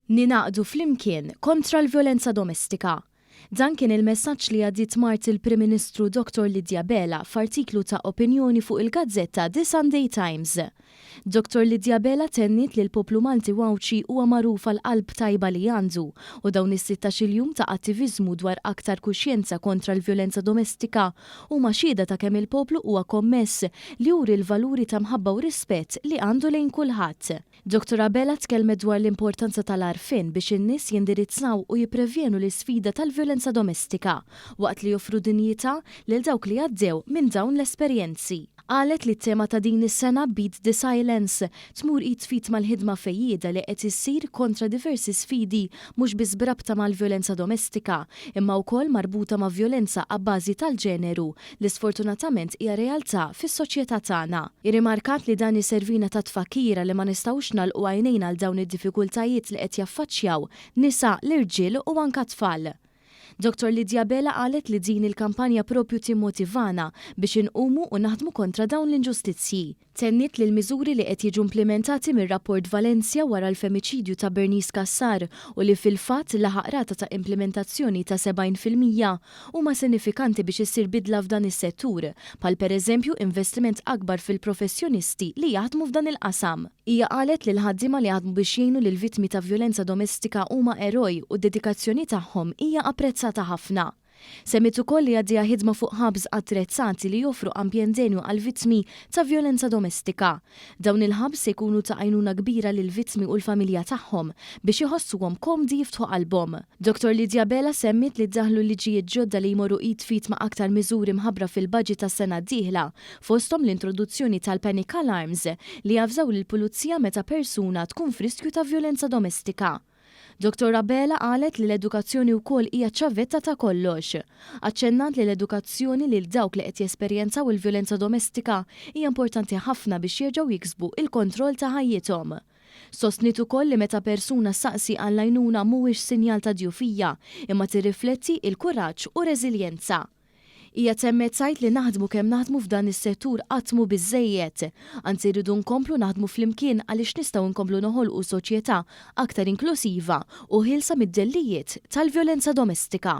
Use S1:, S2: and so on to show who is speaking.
S1: Ninaqdu flimkien kontra l-vjolenza domestika. Dan kien il-messaġġ li għaddiet Mart il-Prim Ministru Dr. Lidja Bela f'artiklu ta' opinjoni fuq il-gazzetta The Sunday Times. Dr. Lidja Bela tennit li l-poplu Malti Wawċi huwa magħruf għal qalb tajba li għandu u dawn is-16 jum ta' attiviżmu dwar aktar kuxjenza kontra l-vjolenza domestika huma xhieda ta' kemm il-poplu huwa kommess li juri l-valuri ta' mħabba u rispett li għandu lejn kulħadd. Dr. Bela tkellmet dwar l-importanza tal-għarfien biex in-nies jindirizzaw u jipprevjenu l-isfida tal-vjolenza domestika waqt li joffru dinjità lil dawk li għaddew minn dawn l-esperjenzi. Qalet li t-tema ta' din is-sena Beat the Silence tmur id-fit mal-ħidma fejjieda li qed issir kontra diversi sfidi mhux biss brabta mal-vjolenza domestika, imma wkoll marbuta ma' vjolenza abbażi tal-ġeneru li sfortunatament hija realtà fis-soċjetà tagħna. Irrimarkat li dan iservina ta' tfakkira li ma nistgħux nagħlqu għajnejna għal dawn id-diffikultajiet li qed jaffaċċjaw nisa, l-irġiel u anke tfal. Dr. Lidja Bela qalet li din il-kampanja propju timmotivana biex inqumu u naħdmu kontra dawn l-inġustizzji. Tennit li l-miżuri li qed jiġu implementati mir-rapport Valencia wara l-femiċidju ta' Bernice Kassar u li fil-fatt laħaq rata ta' implementazzjoni ta' 70% huma sinifikanti biex issir bidla f'dan is-settur, bħal pereżempju investiment akbar fil-professjonisti li jaħdmu f'dan il-qasam. Hija qalet li l-ħaddiema li jaħdmu biex jgħinu lil vittmi ta' vjolenza domestika huma eroj u d-dedikazzjoni tagħhom hija apprezzata ħafna. Semmit ukoll li għaddija ħidma fuq ħabs attrezzati li joffru ambjentenju għal vittmi ta' vjolenza domestika. Dawn il-ħabs se jkunu ta' għajnuna kbira lil vittmi u l-familja tagħhom biex iħossuhom komdi jiftħu qalbhom. Dr. Lidja Bela semmit li ddaħlu liġijiet ġodda li jmorru id-fit ma' aktar miżuri mħabbra fil-baġit tas-sena d-dieħla, fosthom l-introduzzjoni tal-panic alarms li jafżaw lill-pulizija meta persuna tkun f'riskju ta' vjolenza domestika. Dr. Bela qalet li l-edukazzjoni wkoll hija ċavetta ta' kollox. Aċċennat li l-edukazzjoni lil dawk li qed jesperjenzaw il-vjolenza domestika hija importanti ħafna biex jerġgħu jiksbu il-kontroll ta' ħajjithom. Sostnit ukoll li meta persuna saqsi għall-għajnuna mhuwiex sinjal ta' djufija, imma tirrifletti il-kuraġġ u reżiljenza. Hija temmet sajt li naħdmu kemm naħdmu f'dan is-settur qatt mhu biżżejjed, anzi rridu nkomplu naħdmu flimkien għaliex nistgħu nkomplu noħolqu soċjetà aktar inklusiva u ħilsa mid-dellijiet tal-vjolenza domestika.